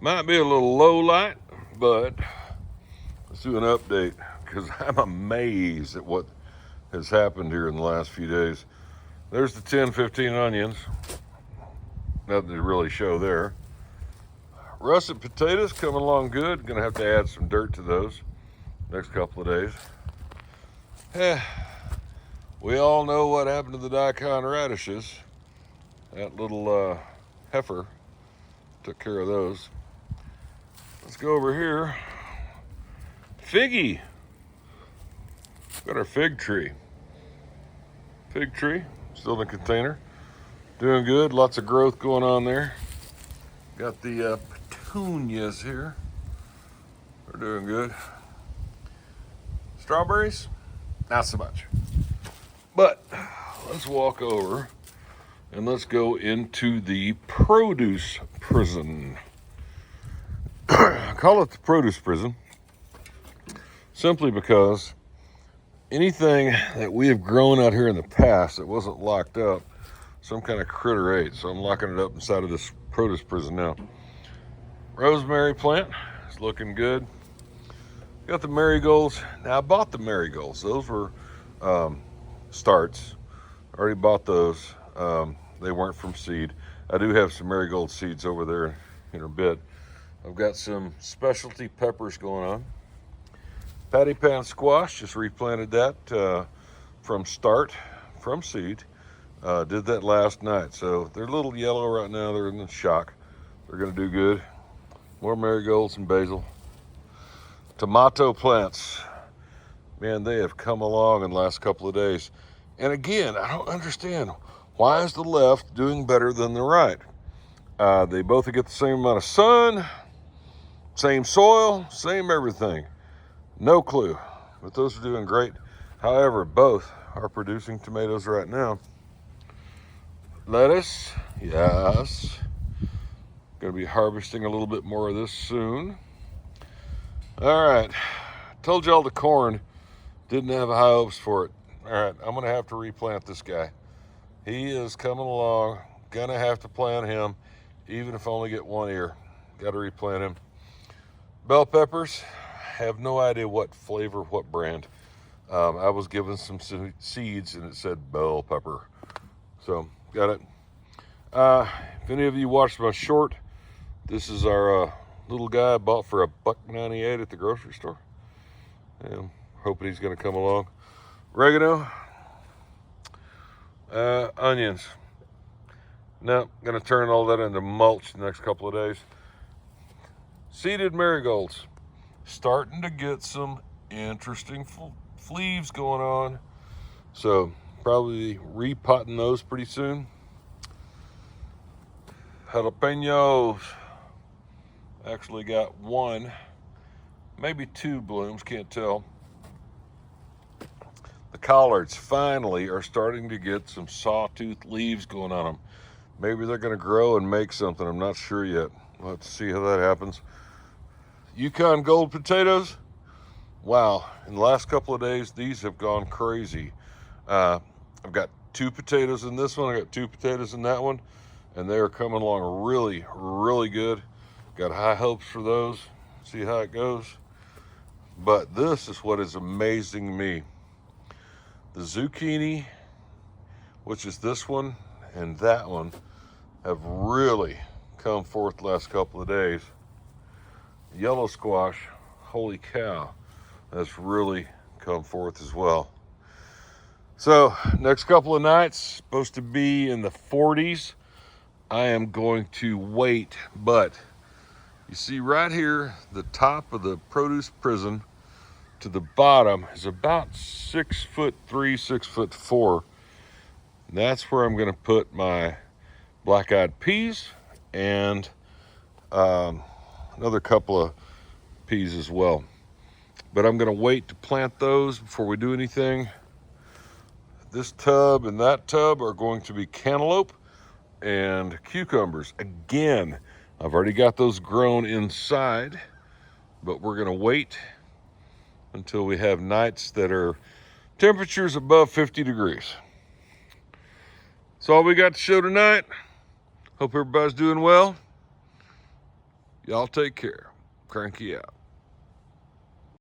Might be a little low light, but let's do an update because I'm amazed at what has happened here in the last few days. There's the 10, 15 onions. Nothing to really show there. Russet potatoes coming along good. Gonna have to add some dirt to those next couple of days. We all know what happened to the daikon radishes. That little heifer took care of those. Let's go over here. Figgy. Got our fig tree. Fig tree, still in the container. Doing good, lots of growth going on there. Got the petunias here. They're doing good. Strawberries, not so much. But let's walk over and let's go into the produce prison. I call it the produce prison simply because anything that we have grown out here in the past that wasn't locked up, some kind of critter ate. So I'm locking it up inside of this produce prison now. Rosemary plant is looking good. Got the marigolds. Now I bought the marigolds. Those were starts. I already bought those. They weren't from seed. I do have some marigold seeds over there in a bit. I've got some specialty peppers going on. Patty pan squash, just replanted that from seed. Did that last night. So they're a little yellow right now. They're in the shock. They're gonna do good. More marigolds and basil. Tomato plants. Man, they have come along in the last couple of days. And again, I don't understand. Why is the left doing better than the right? They both get the same amount of sun, same soil, same everything. No clue, but those are doing great. However, both are producing tomatoes right now. Lettuce, yes. Gonna be harvesting a little bit more of this soon. All right, told y'all the corn, didn't have high hopes for it. All right, I'm gonna have to replant this guy. He is coming along, gonna have to plant him, even if I only get one ear. Gotta replant him. Bell peppers, have no idea what flavor, what brand. I was given some seeds and it said bell pepper. So, got it. If any of you watched my short, this is our little guy I bought for $1.98 at the grocery store. And hoping he's gonna come along. Oregano, onions. Now, gonna turn all that into mulch the next couple of days. Seeded marigolds. Starting to get some interesting leaves going on. So probably repotting those pretty soon. Jalapenos. Actually got one, maybe two blooms, can't tell. The collards finally are starting to get some sawtooth leaves going on them. Maybe they're going to grow and make something. I'm not sure yet. We'll have to see how that happens. Yukon Gold potatoes. Wow, in the last couple of days, these have gone crazy. I've got 2 potatoes in this one. I got 2 potatoes in that one. And they are coming along really, really good. Got high hopes for those. See how it goes. But this is what is amazing me. The zucchini, which is this one and that one, have really come forth the last couple of days. Yellow squash, holy cow, that's really come forth as well. So next couple of nights, supposed to be in the 40s. I am going to wait, but you see right here, the top of the produce prison to the bottom is about 6'3", 6'4". And that's where I'm gonna put my black-eyed peas and another couple of peas as well. But I'm gonna wait to plant those before we do anything. This tub and that tub are going to be cantaloupe and cucumbers. Again, I've already got those grown inside, but we're gonna wait until we have nights that are temperatures above 50 degrees. That's all we got to show tonight. Hope everybody's doing well. Y'all take care. Cranky out.